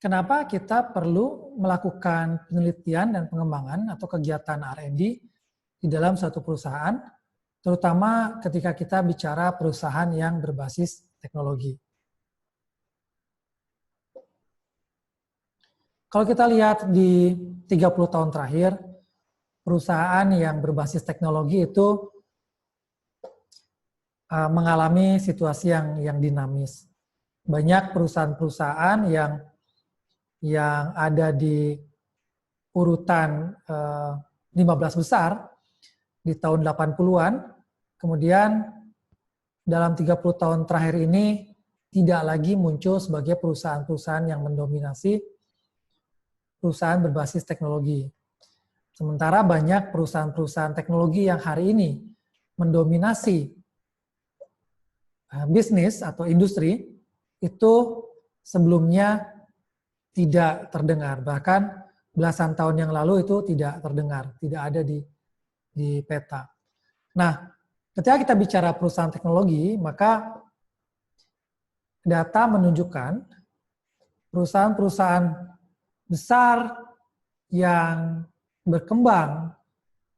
kenapa kita perlu melakukan penelitian dan pengembangan atau kegiatan R&D di dalam suatu perusahaan, terutama ketika kita bicara perusahaan yang berbasis teknologi. Kalau kita lihat di 30 tahun terakhir, perusahaan yang berbasis teknologi itu mengalami situasi yang dinamis. Banyak perusahaan-perusahaan yang ada di urutan 15 besar di tahun 80-an, kemudian dalam 30 tahun terakhir ini tidak lagi muncul sebagai perusahaan-perusahaan yang mendominasi perusahaan berbasis teknologi. Sementara banyak perusahaan-perusahaan teknologi yang hari ini mendominasi bisnis atau industri itu sebelumnya tidak terdengar. Bahkan belasan tahun yang lalu itu tidak terdengar, tidak ada di peta. Nah, ketika kita bicara perusahaan teknologi, maka data menunjukkan perusahaan-perusahaan besar yang berkembang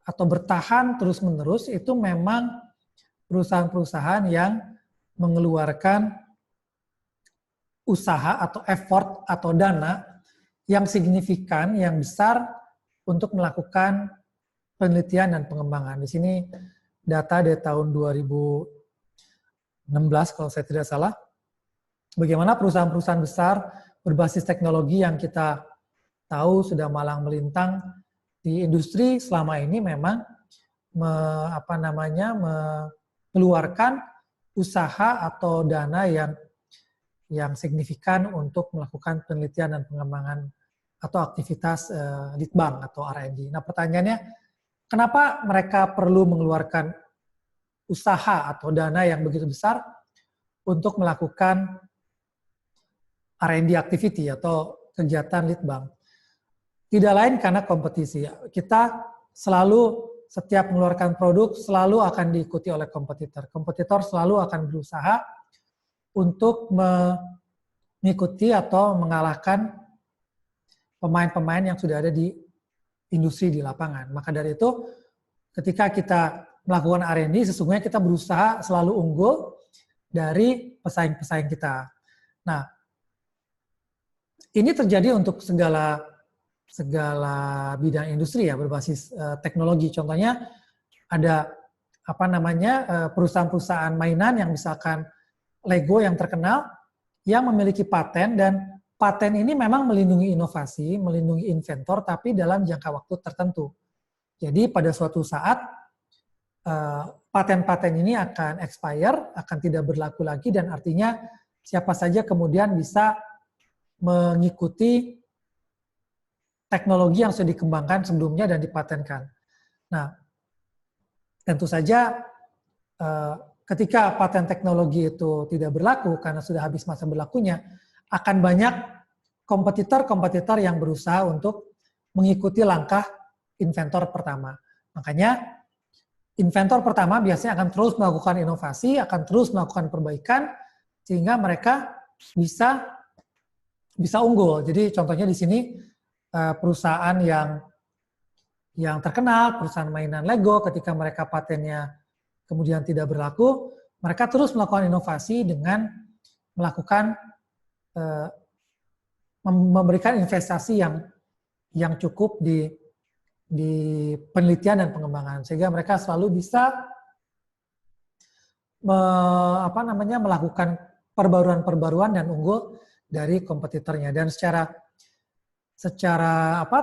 atau bertahan terus-menerus itu memang perusahaan-perusahaan yang mengeluarkan usaha atau effort atau dana yang signifikan, yang besar untuk melakukan penelitian dan pengembangan. Di sini data dari tahun 2016 kalau saya tidak salah, bagaimana perusahaan-perusahaan besar berbasis teknologi yang kita tahu sudah malang melintang di industri selama ini memang mengeluarkan usaha atau dana yang signifikan untuk melakukan penelitian dan pengembangan atau aktivitas litbang atau R&D. Nah, pertanyaannya, kenapa mereka perlu mengeluarkan usaha atau dana yang begitu besar untuk melakukan R&D activity atau kegiatan litbang? Tidak lain karena kompetisi. Kita selalu, setiap mengeluarkan produk, selalu akan diikuti oleh kompetitor. Kompetitor selalu akan berusaha untuk mengikuti atau mengalahkan pemain-pemain yang sudah ada di industri di lapangan. Maka dari itu, ketika kita melakukan R&D, sesungguhnya kita berusaha selalu unggul dari pesaing-pesaing kita. Nah, ini terjadi untuk segala bidang industri ya berbasis teknologi. Contohnya ada perusahaan-perusahaan mainan yang misalkan Lego yang terkenal yang memiliki paten, dan paten ini memang melindungi inovasi, melindungi inventor, tapi dalam jangka waktu tertentu. Jadi pada suatu saat paten-paten ini akan expire, akan tidak berlaku lagi, dan artinya siapa saja kemudian bisa mengikuti teknologi yang sudah dikembangkan sebelumnya dan dipatenkan. Nah, tentu saja ketika paten teknologi itu tidak berlaku karena sudah habis masa berlakunya, akan banyak kompetitor-kompetitor yang berusaha untuk mengikuti langkah inventor pertama. Makanya inventor pertama biasanya akan terus melakukan inovasi, akan terus melakukan perbaikan, sehingga mereka bisa unggul. Jadi contohnya di sini perusahaan yang terkenal, perusahaan mainan Lego, ketika mereka patennya kemudian tidak berlaku, mereka terus melakukan inovasi dengan melakukan memberikan investasi yang cukup di penelitian dan pengembangan, sehingga mereka selalu bisa melakukan perbaruan-perbaruan dan unggul dari kompetitornya. Dan secara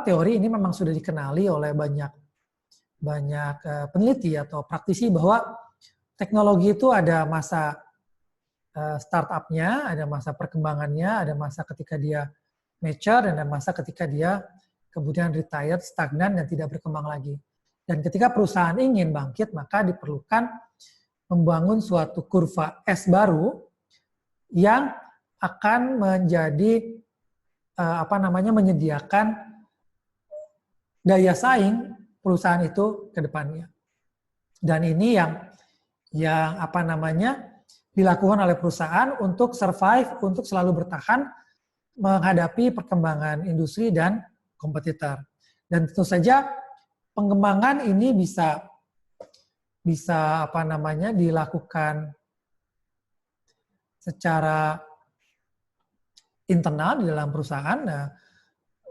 teori ini memang sudah dikenali oleh banyak peneliti atau praktisi bahwa teknologi itu ada masa startup-nya, ada masa perkembangannya, ada masa ketika dia mature, dan ada masa ketika dia kemudian retired, stagnan, dan tidak berkembang lagi. Dan ketika perusahaan ingin bangkit, maka diperlukan membangun suatu kurva S baru yang akan menjadi menyediakan daya saing perusahaan itu ke depannya. Dan ini yang dilakukan oleh perusahaan untuk survive, untuk selalu bertahan menghadapi perkembangan industri dan kompetitor. Dan tentu saja pengembangan ini bisa dilakukan secara internal di dalam perusahaan. Nah,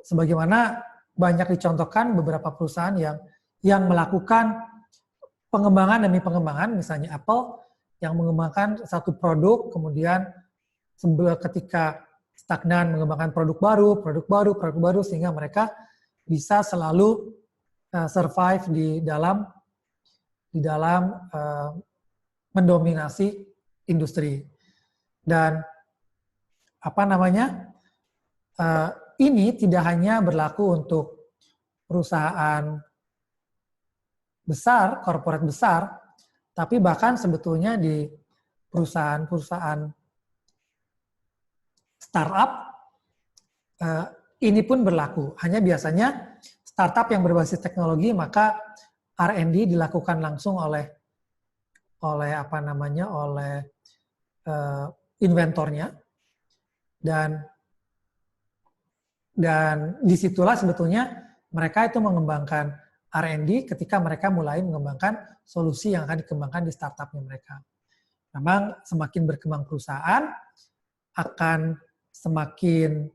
sebagaimana banyak dicontohkan beberapa perusahaan yang melakukan pengembangan demi pengembangan, misalnya Apple yang mengembangkan satu produk, kemudian ketika stagnan mengembangkan produk baru, sehingga mereka bisa selalu survive di dalam mendominasi industri. Dan ini tidak hanya berlaku untuk perusahaan besar, korporat besar, tapi bahkan sebetulnya di perusahaan-perusahaan startup ini pun berlaku. Hanya biasanya startup yang berbasis teknologi, maka R&D dilakukan langsung oleh inventornya, dan disitulah sebetulnya mereka itu mengembangkan R&D ketika mereka mulai mengembangkan solusi yang akan dikembangkan di startupnya mereka. Memang semakin berkembang perusahaan akan semakin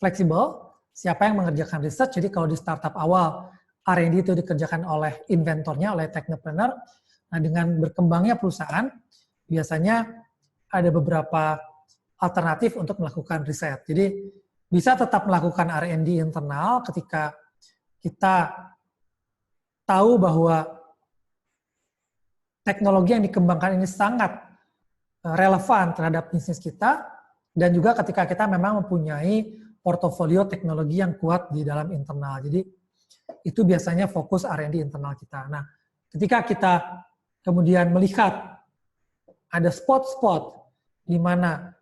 fleksibel siapa yang mengerjakan research. Jadi kalau di startup awal R&D itu dikerjakan oleh inventornya, oleh technopreneur. Nah, dengan berkembangnya perusahaan biasanya ada beberapa alternatif untuk melakukan riset. Jadi bisa tetap melakukan R&D internal ketika kita tahu bahwa teknologi yang dikembangkan ini sangat relevan terhadap bisnis kita, dan juga ketika kita memang mempunyai portofolio teknologi yang kuat di dalam internal. Jadi itu biasanya fokus R&D internal kita. Nah, ketika kita kemudian melihat ada spot-spot di mana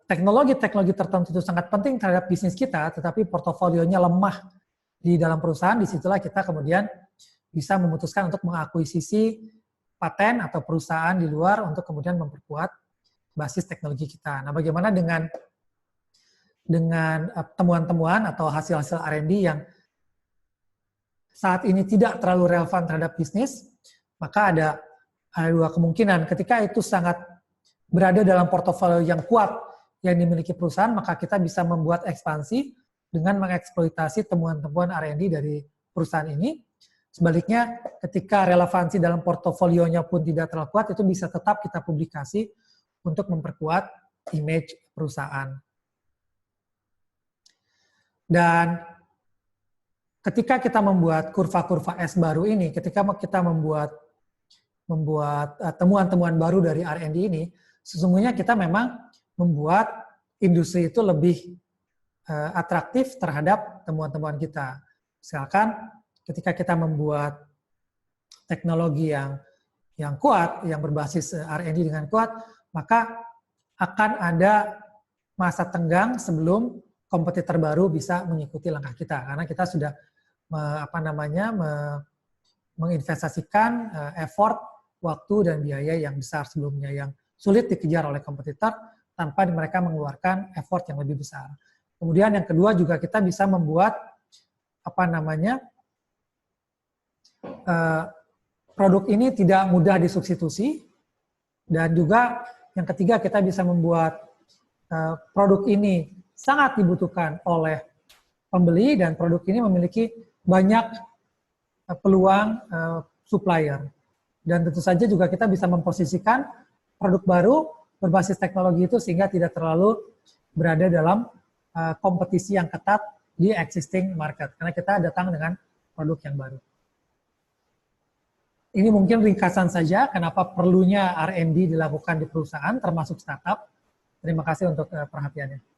teknologi-teknologi tertentu itu sangat penting terhadap bisnis kita, tetapi portofolionya lemah di dalam perusahaan, disitulah kita kemudian bisa memutuskan untuk mengakuisisi paten atau perusahaan di luar untuk kemudian memperkuat basis teknologi kita. Nah, bagaimana dengan temuan-temuan atau hasil-hasil R&D yang saat ini tidak terlalu relevan terhadap bisnis, maka ada dua kemungkinan. Ketika itu sangat berada dalam portofolio yang kuat yang dimiliki perusahaan, maka kita bisa membuat ekspansi dengan mengeksploitasi temuan-temuan R&D dari perusahaan ini. Sebaliknya, ketika relevansi dalam portofolionya pun tidak terlalu kuat, itu bisa tetap kita publikasi untuk memperkuat image perusahaan. Dan ketika kita membuat kurva-kurva S baru ini, ketika kita membuat temuan-temuan baru dari R&D ini, sesungguhnya kita memang membuat industri itu lebih atraktif terhadap temuan-temuan kita. Misalkan ketika kita membuat teknologi yang kuat, yang berbasis R&D dengan kuat, maka akan ada masa tenggang sebelum kompetitor baru bisa mengikuti langkah kita, karena kita sudah menginvestasikan effort, waktu, dan biaya yang besar sebelumnya, yang sulit dikejar oleh kompetitor tanpa mereka mengeluarkan effort yang lebih besar. Kemudian yang kedua juga kita bisa membuat produk ini tidak mudah disubstitusi, dan juga yang ketiga kita bisa membuat produk ini sangat dibutuhkan oleh pembeli, dan produk ini memiliki banyak peluang supplier. Dan tentu saja juga kita bisa memposisikan produk baru berbasis teknologi itu sehingga tidak terlalu berada dalam kompetisi yang ketat di existing market, karena kita datang dengan produk yang baru. Ini mungkin ringkasan saja kenapa perlunya R&D dilakukan di perusahaan, termasuk startup. Terima kasih untuk perhatiannya.